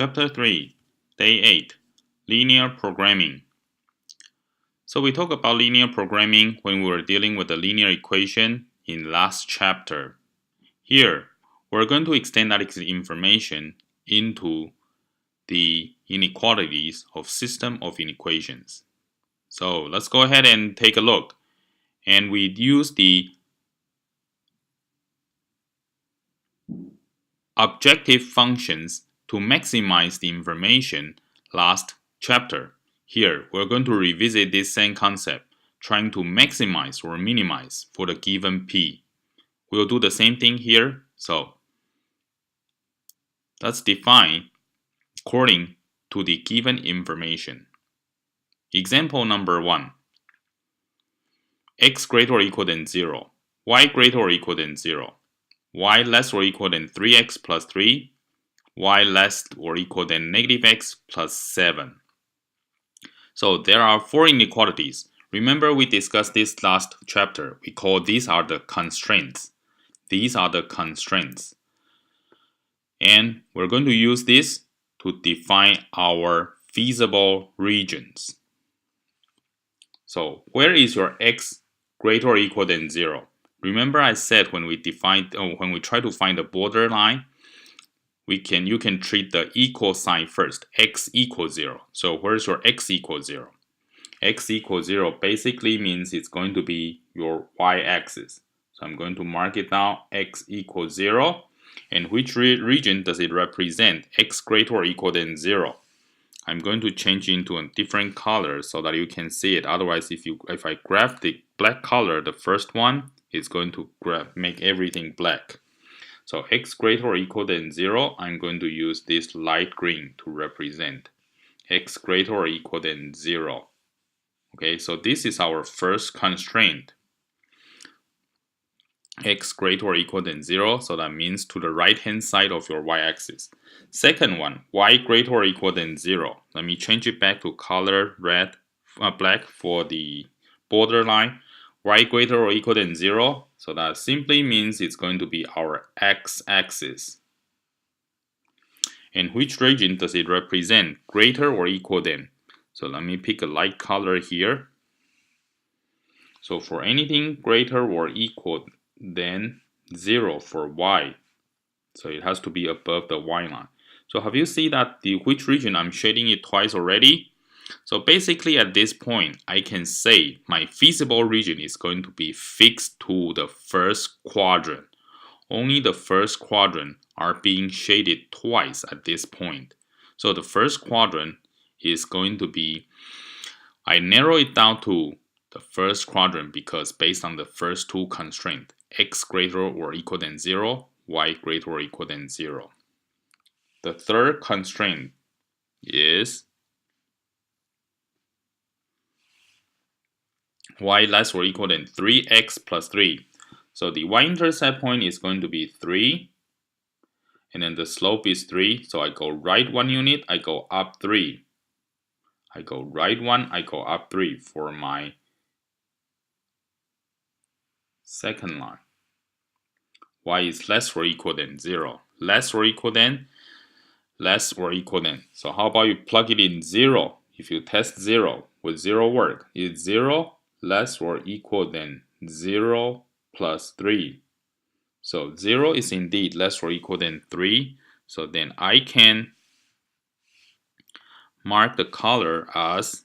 Chapter 3, Day 8, Linear Programming. So we talked about linear programming when we were dealing with the linear equation in last chapter. Here, we're going to extend that information into the inequalities of system of inequations. So let's go ahead and take a look. And we use the objective functions to maximize the information last chapter. Here, we're going to revisit this same concept, trying to maximize or minimize for the given p. We'll do the same thing here, so let's define according to the given information. Example number 1. X greater or equal than 0, y greater or equal than 0, y less or equal than 3x plus 3, y less or equal than negative x plus 7. So there are 4 inequalities. Remember we discussed this last chapter. We call these are the constraints. These are the constraints. And we're going to use this to define our feasible regions. So where is your x greater or equal than 0? Remember I said when we try to find the borderline, you can treat the equal sign first, x equals 0. So where's your x equals 0? X equals 0 basically means it's going to be your y-axis. So I'm going to mark it down, x equals 0. And which region does it represent? X greater or equal than 0. I'm going to change it into a different color so that you can see it. Otherwise, if I graph the black color, the first one is going to make everything black. So x greater or equal than 0, I'm going to use this light green to represent x greater or equal than 0. Okay, so this is our first constraint. X greater or equal than 0, so that means to the right hand side of your y-axis. Second one, y greater or equal than 0. Let me change it back to color black for the borderline. Y greater or equal than 0, so that simply means it's going to be our x-axis. And which region does it represent? Greater or equal than? So let me pick a light color here. So for anything greater or equal than 0 for y, so it has to be above the y line. So have you seen that which region I'm shading it twice already? So basically at this point, I can say my feasible region is going to be fixed to the first quadrant. Only the first quadrant are being shaded twice at this point. So the first quadrant is going to be, I narrow it down to the first quadrant because based on the first two constraints, x greater or equal than 0, y greater or equal than 0. The third constraint is y less or equal than 3x plus 3. So the y-intercept point is going to be 3. And then the slope is 3. So I go right 1 unit, I go up 3. I go right 1, I go up 3 for my second line. Y is less or equal than 0. Less or equal than, less or equal than. So how about you plug it in 0? If you test 0, will 0 work? Is 0 less or equal than 0 plus 3? So 0 is indeed less or equal than 3. So then I can mark the color as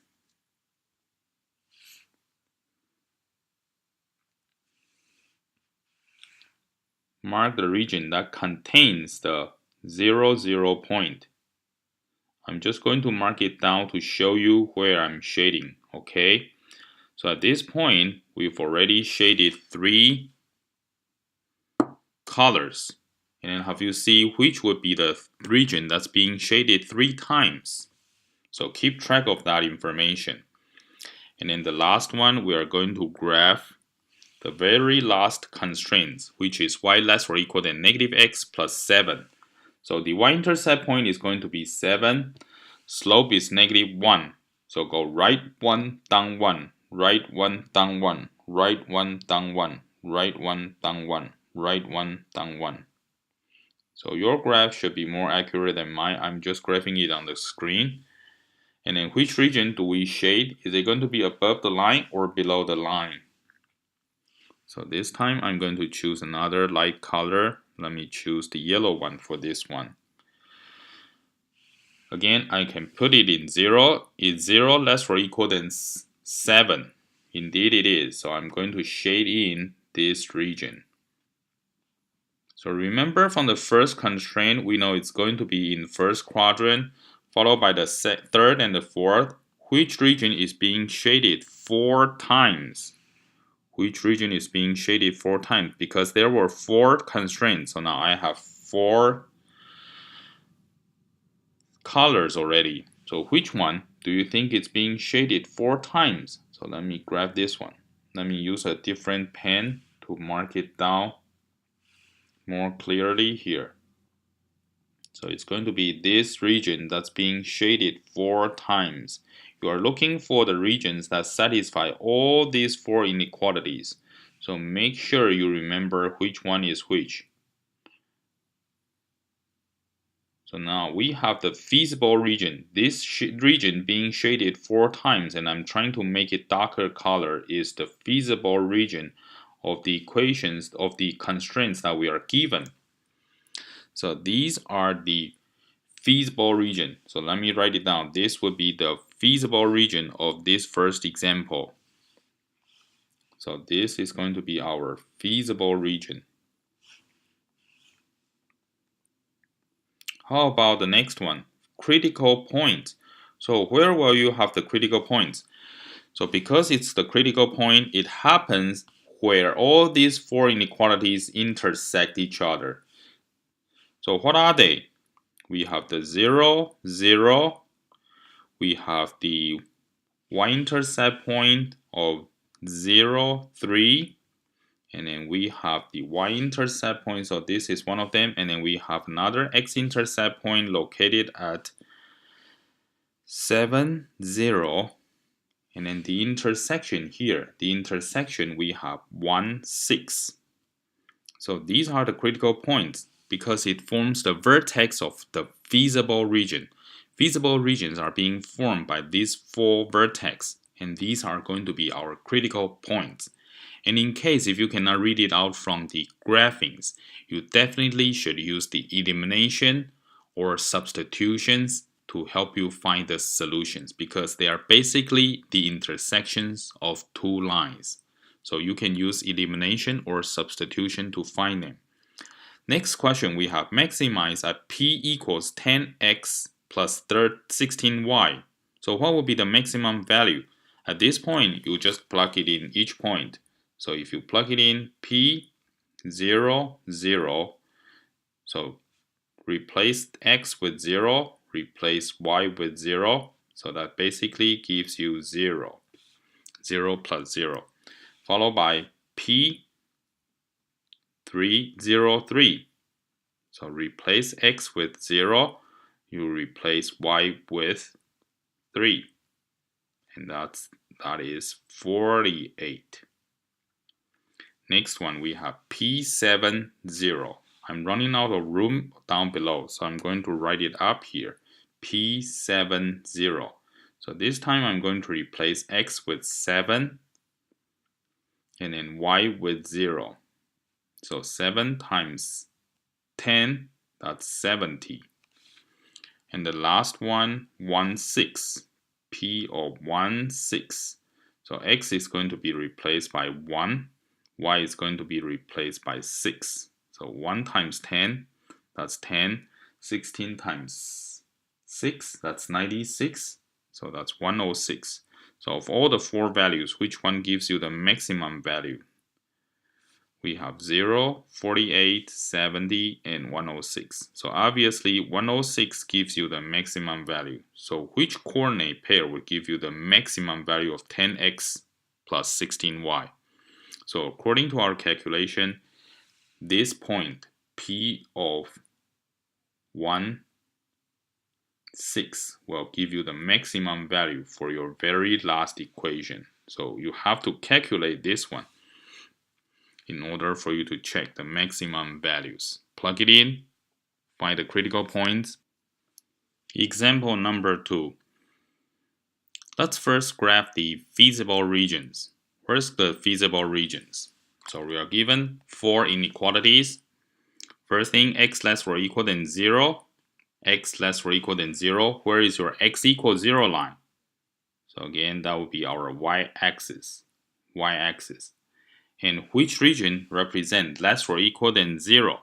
mark the region that contains the 0, 0 point. I'm just going to mark it down to show you where I'm shading, okay? So at this point, we've already shaded 3 colors. And then have you see which would be the region that's being shaded 3 times. So keep track of that information. And then the last one, we are going to graph the very last constraints, which is y less or equal than negative x plus 7. So the y-intercept point is going to be 7. Slope is negative 1. So go right 1, down 1, right 1, down 1, right 1, down 1, right 1, down 1, right 1, down 1. So your graph should be more accurate than mine. I'm just graphing it on the screen. And then which region do we shade? Is it going to be above the line or below the line? So this time I'm going to choose another light color. Let me choose the yellow one for this one. Again, I can put it in 0. Is 0 less or equal than 7? Indeed it is. So I'm going to shade in this region. So remember from the first constraint, we know it's going to be in first quadrant, followed by the third and the fourth. Which region is being shaded 4 times? Which region is being shaded 4 times? Because there were 4 constraints, so now I have 4 colors already. So which one do you think is being shaded 4 times? So let me grab this one. Let me use a different pen to mark it down more clearly here. So it's going to be this region that's being shaded 4 times. You are looking for the regions that satisfy all these 4 inequalities. So make sure you remember which one is which. So now we have the feasible region. This region being shaded 4 times, and I'm trying to make it darker color, is the feasible region of the equations of the constraints that we are given. So these are the feasible region. So let me write it down. This would be the feasible region of this first example. So this is going to be our feasible region. How about the next one? Critical point. So where will you have the critical points? So because it's the critical point, it happens where all these 4 inequalities intersect each other. So what are they? We have the 0, 0. We have the y-intercept point of 0, 3. And then we have the y-intercept point, so this is one of them. And then we have another x-intercept point located at 7, 0. And then the intersection here, we have 1, 6. So these are the critical points because it forms the vertex of the feasible region. Feasible regions are being formed by these 4 vertex, and these are going to be our critical points. And in case if you cannot read it out from the graphings, you definitely should use the elimination or substitutions to help you find the solutions because they are basically the intersections of 2 lines. So you can use elimination or substitution to find them. Next question we have maximize at p equals 10x plus 16y. So what will be the maximum value? At this point, you just plug it in each point. So if you plug it in p 0, 0, so replace x with 0, replace y with 0, so that basically gives you 0. 0 plus 0. Followed by p 303. So replace x with 0, you replace y with 3. And that is 48. Next one we have P70. I'm running out of room down below, so I'm going to write it up here. P70. So this time I'm going to replace x with 7 and then y with 0. So 7 times 10, that's 70. And the last one, 16. P of 16. So x is going to be replaced by 1. Y is going to be replaced by 6. So 1 times 10, that's 10. 16 times 6, that's 96. So that's 106. So of all the 4 values, which one gives you the maximum value? We have 0, 48, 70, and 106. So obviously 106 gives you the maximum value. So which coordinate pair will give you the maximum value of 10x plus 16y? So according to our calculation, this point P of 1, 6 will give you the maximum value for your very last equation. So you have to calculate this one in order for you to check the maximum values. Plug it in, Find the critical points. Example number 2. Let's first graph the feasible regions. Where's the feasible regions? So we are given 4 inequalities. First thing, x less or equal than 0. X less or equal than 0. Where is your x equals 0 line? So again, that would be our y-axis. Y-axis. And which region represents less or equal than 0?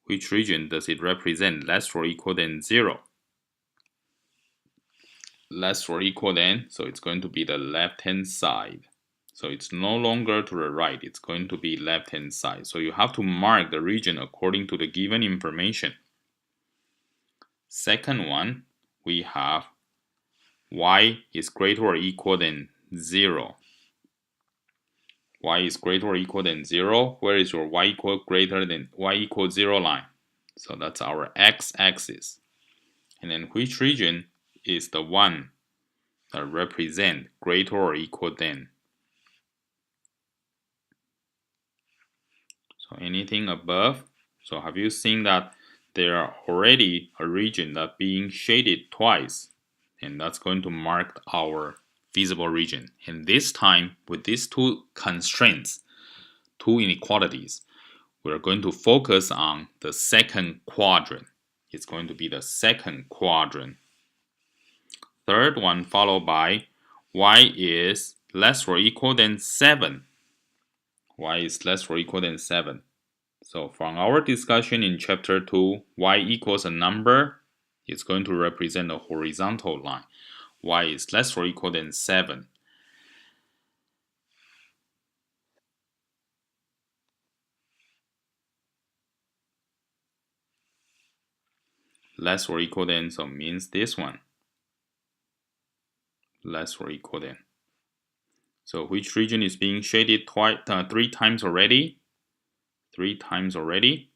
Which region does it represent less or equal than 0? Less or equal than, so it's going to be the left-hand side. So it's no longer to the right, it's going to be left-hand side. So you have to mark the region according to the given information. Second one, we have y is greater or equal than 0. Y is greater or equal than 0. Where is your y equals 0 line? So that's our x-axis. And then which region is the one that represent greater or equal than? So anything above. So have you seen that there are already a region that being shaded twice? And that's going to mark our feasible region. And this time, with these two constraints, two inequalities, we're going to focus on the second quadrant. It's going to be the second quadrant. Third one followed by y is less or equal than 7. Y is less or equal than 7. So from our discussion in chapter 2, y equals a number. It's going to represent a horizontal line. Y is less or equal than 7. Less or equal than, so means this one. Less or equal than. So which region is being shaded 3 times already? 3 times already.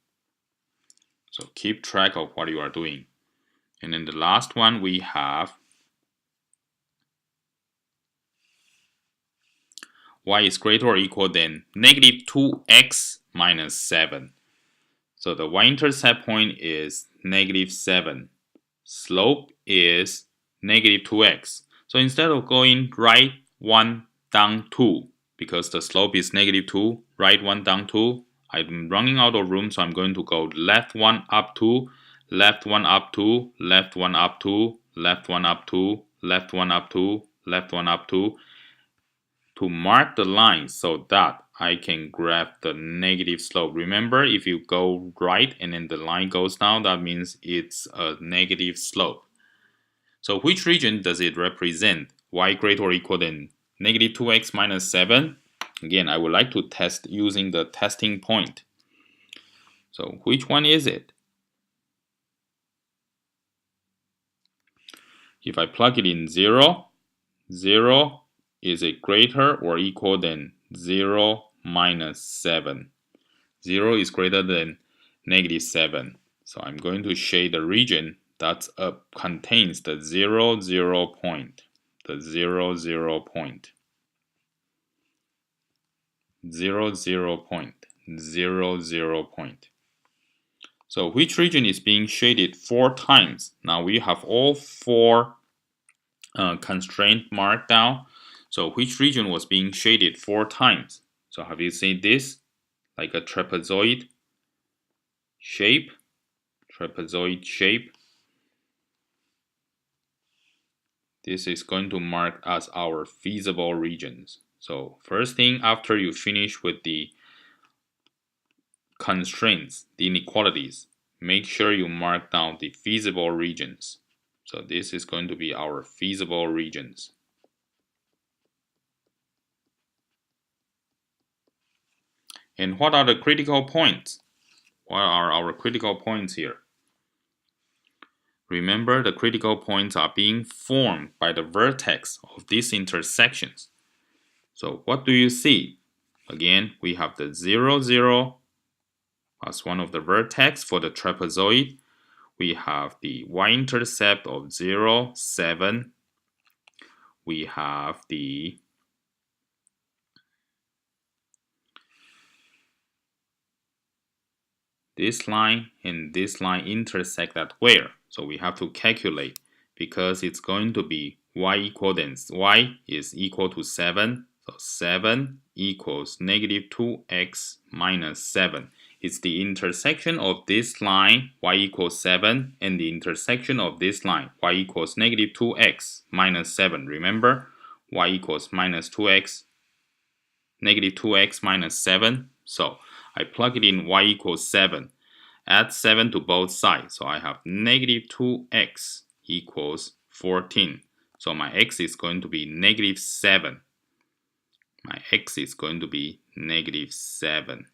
So keep track of what you are doing. And then the last one we have y is greater or equal than negative 2x minus 7. So the y-intercept point is negative 7. Slope is negative 2x. So instead of going right 1 down 2, because the slope is negative 2, right 1 down 2, I'm running out of room, so I'm going to go left 1 up 2, left 1 up 2, left 1 up 2, left 1 up 2, left 1 up 2, left 1 up 2, to mark the line so that I can graph the negative slope. Remember, if you go right and then the line goes down, that means it's a negative slope. So which region does it represent? Y greater or equal than negative 2x minus 7? Again, I would like to test using the testing point. So which one is it? If I plug it in 0, 0 is it greater or equal than 0 minus 7? 0 is greater than negative 7. So I'm going to shade the region that contains the 0, 0 point. The 0, 0 point. 0, 0 point. 0, 0 point. So which region is being shaded 4 times? Now we have all 4 constraints marked down. So which region was being shaded 4 times? So have you seen this? Like a trapezoid shape. Trapezoid shape. This is going to mark as our feasible regions. So first thing, after you finish with the constraints, the inequalities, make sure you mark down the feasible regions. So this is going to be our feasible regions. And what are the critical points? What are our critical points here? Remember, the critical points are being formed by the vertex of these intersections. So what do you see? Again, we have the 0, 0 as one of the vertex for the trapezoid. We have the y-intercept of 0, 7. We have this line and this line intersect at where? So we have to calculate, because it's going to be y equal then y is equal to 7. So 7 equals negative 2x minus 7. It's the intersection of this line, y equals 7, and the intersection of this line, y equals negative 2x minus 7. Remember, y equals minus 2x, negative 2x minus 7. So I plug it in, y equals 7. Add 7 to both sides. So I have negative 2x equals 14. So my x is going to be negative 7. My x is going to be negative 7.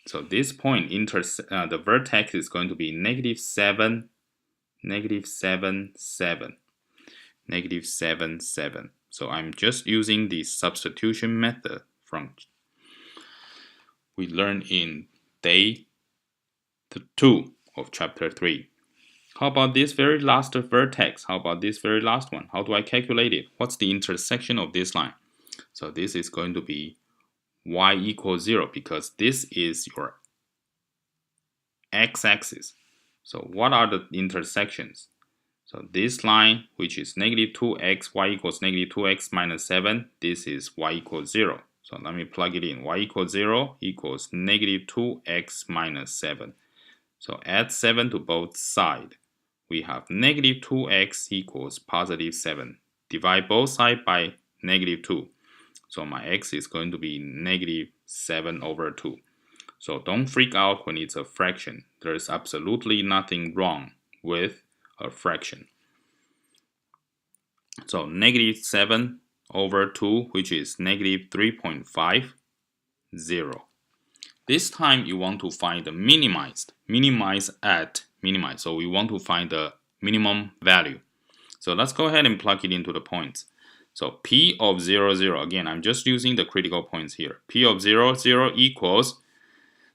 So this point, the vertex is going to be negative 7, negative 7, 7, negative 7, 7. So I'm just using the substitution method from we learned in day 2 of chapter 3. How about this very last vertex? How about this very last one? How do I calculate it? What's the intersection of this line? So this is going to be y equals 0, because this is your x-axis. So what are the intersections? So this line, which is negative 2x, y equals negative 2x minus 7, this is y equals 0. So let me plug it in. Y equals 0 equals negative 2x minus 7. So add 7 to both sides. We have negative 2x equals positive 7. Divide both sides by negative 2. So my x is going to be negative 7 over 2. So don't freak out when it's a fraction. There's absolutely nothing wrong with a fraction. So negative 7 over 2, which is negative 3.50. This time you want to find the minimized. Minimize at minimize. So we want to find the minimum value. So let's go ahead and plug it into the points. So P of 0, 0. Again, I'm just using the critical points here. P of 0, 0 equals,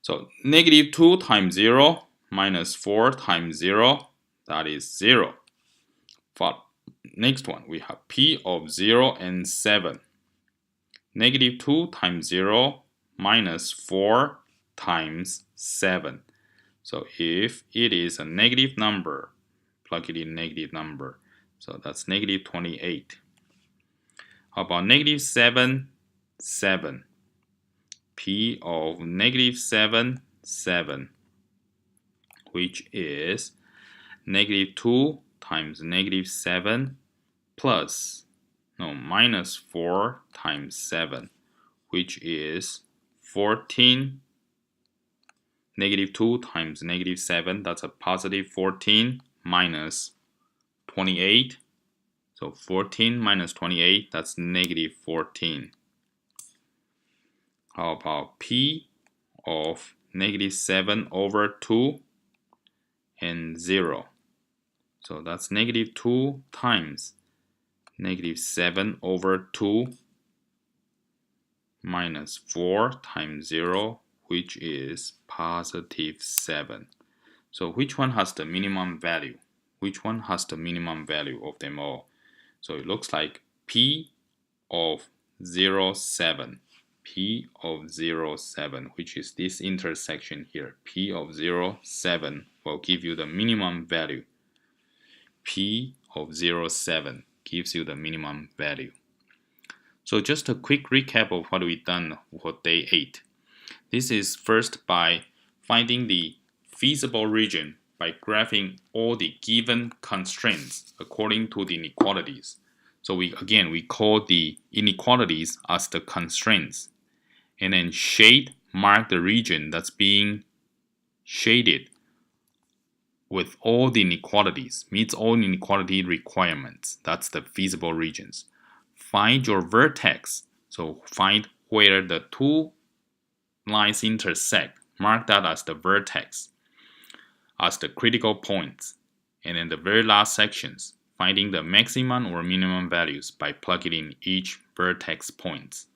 so negative 2 times 0 minus 4 times 0, that is 0. Next one, we have P of 0 and 7. Negative 2 times 0 minus 4 times 7. So if it is a negative number, plug it in negative number. So that's negative 28. How about negative 7, 7? P of negative 7, 7, which is negative 2 times negative 7 minus 4 times 7, which is 14. Negative 2 times negative 7, that's a positive 14, minus 28. So 14 minus 28, that's negative 14. How about P of negative 7 over 2 and 0? So that's negative 2 times negative 7 over 2 minus 4 times 0, which is positive 7. So which one has the minimum value? Which one has the minimum value of them all? So it looks like P of 0, 7. P of 0, 7, which is this intersection here. P of 0, 7 will give you the minimum value. P of 0, 7 gives you the minimum value. So just a quick recap of what we've done for day 8. This is first by finding the feasible region by graphing all the given constraints according to the inequalities. So we call the inequalities as the constraints. And then mark the region that's being shaded with all the inequalities, meets all inequality requirements. That's the feasible regions. Find your vertex. So find where the two lines intersect. Mark that as the vertex, as the critical points. And in the very last sections, finding the maximum or minimum values by plugging in each vertex points.